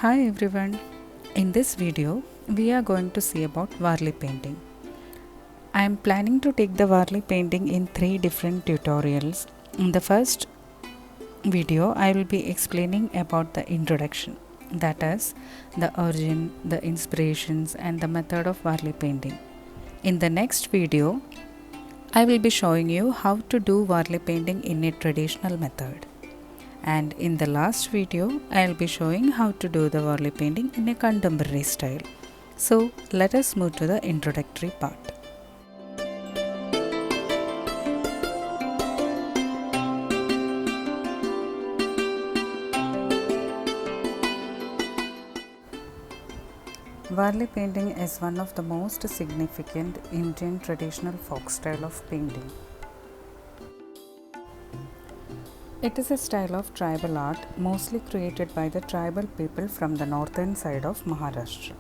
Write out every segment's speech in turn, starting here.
Hi everyone. In this video, we are going to see about Varli painting. I am planning to take the Varli painting in 3 different tutorials. In the first video, I will be explaining about the introduction, that is, the origin, the inspirations, and the method of Varli painting. In the next video, I will be showing you how to do Varli painting in a traditional method. And in the last video, I'll be showing how to do the Varli painting in a contemporary style. So let us move to the introductory part. Varli painting is one of the most significant Indian traditional folk style of painting. It is a style of tribal art mostly created by the tribal people from the northern side of Maharashtra.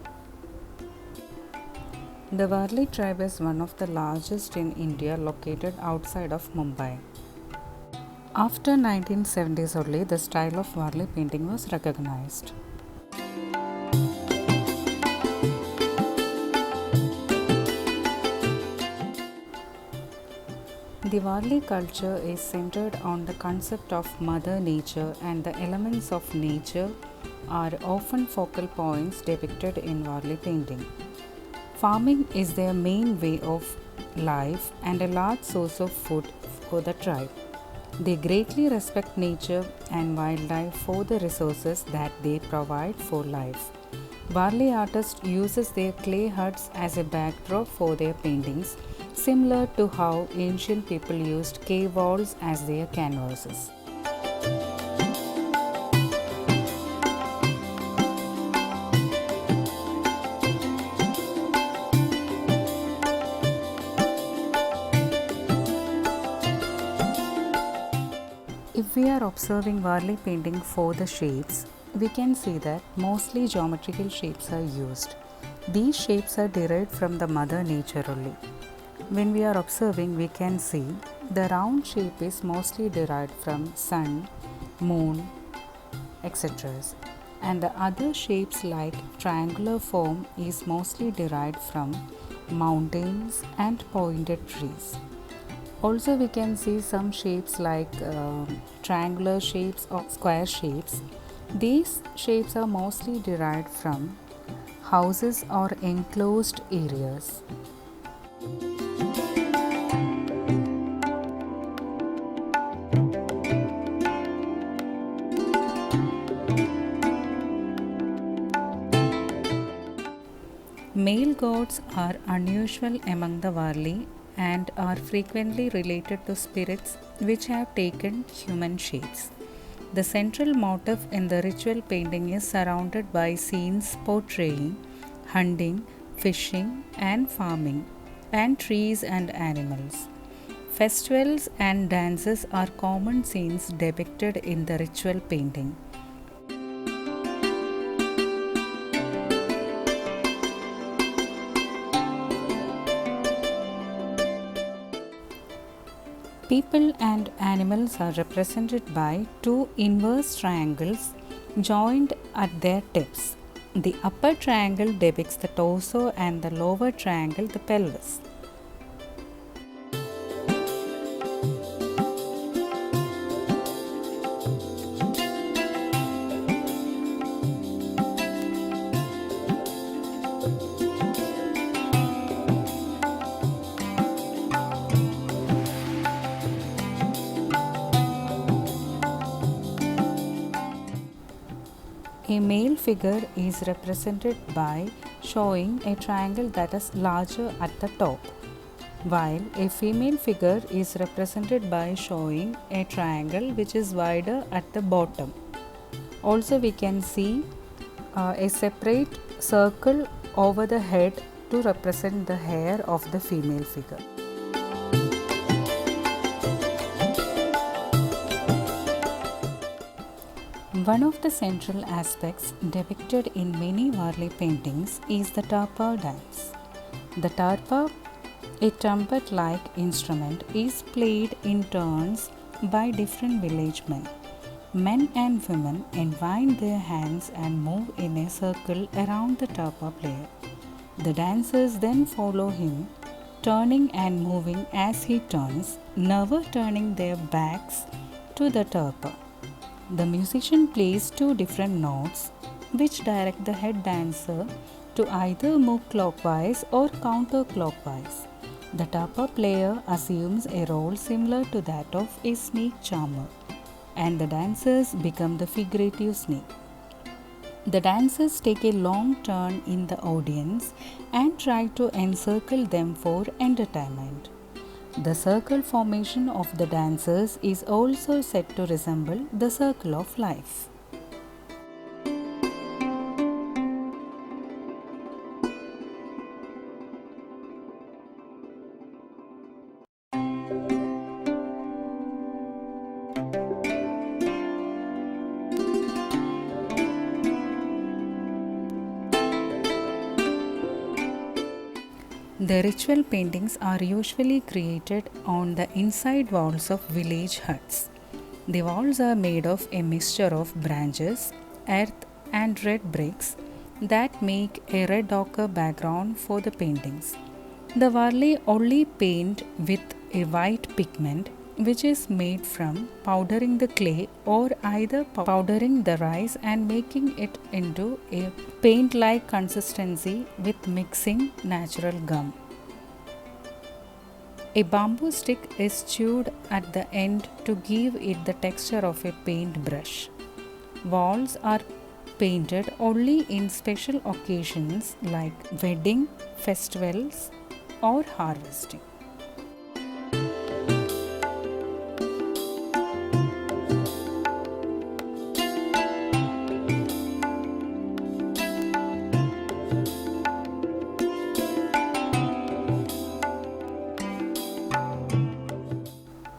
The Varli tribe is one of the largest in India located outside of Mumbai. After 1970s only, the style of Varli painting was recognized. The Varli culture is centered on the concept of Mother Nature, and the elements of nature are often focal points depicted in Varli painting. Farming is their main way of life and a large source of food for the tribe. They greatly respect nature and wildlife for the resources that they provide for life. Varli artists uses their clay huts as a backdrop for their paintings, similar to how ancient people used cave walls as their canvases. If we are observing Varli painting for the shapes, we can see that mostly geometrical shapes are used. These shapes are derived from the Mother Nature only. When we are observing, we can see the round shape is mostly derived from sun, moon, etc. And the other shapes like triangular form is mostly derived from mountains and pointed trees. Also, we can see some shapes like triangular shapes or square shapes. These shapes are mostly derived from houses or enclosed areas. Male gods are unusual among the Varli and are frequently related to spirits which have taken human shapes. The central motif in the ritual painting is surrounded by scenes portraying hunting, fishing, and farming, and trees and animals. Festivals and dances are common scenes depicted in the ritual painting. People and animals are represented by two inverse triangles joined at their tips. The upper triangle depicts the torso and the lower triangle the pelvis. A male figure is represented by showing a triangle that is larger at the top, while a female figure is represented by showing a triangle which is wider at the bottom. Also, we can see a separate circle over the head to represent the hair of the female figure. One of the central aspects depicted in many Varli paintings is the Tarpa dance. The Tarpa, a trumpet-like instrument, is played in turns by different village men. Men and women entwine their hands and move in a circle around the tapa player. The dancers then follow him, turning and moving as he turns, never turning their backs to the tapa. The musician plays two different notes which direct the head dancer to either move clockwise or counterclockwise. The tapa player assumes a role similar to that of a snake charmer, and the dancers become the figurative snake. The dancers take a long turn in the audience and try to encircle them for entertainment. The circle formation of the dancers is also said to resemble the circle of life. The ritual paintings are usually created on the inside walls of village huts. The walls are made of a mixture of branches, earth, and red bricks that make a red ochre background for the paintings. The Warli only paint with a white pigment which is made from powdering the clay or either powdering the rice and making it into a paint like consistency with mixing natural gum. A bamboo stick is chewed at the end to give it the texture of a paintbrush. Walls are painted only in special occasions like wedding, festivals, or harvesting.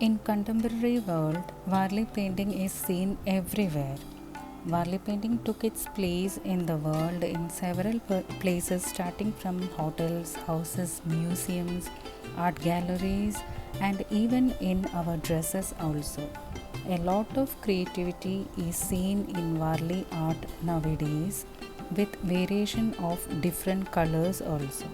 In contemporary world, Warli painting is seen everywhere. Warli painting took its place in the world in several places starting from hotels, houses, museums, art galleries, and even in our dresses also. A lot of creativity is seen in Warli art nowadays with variation of different colors also.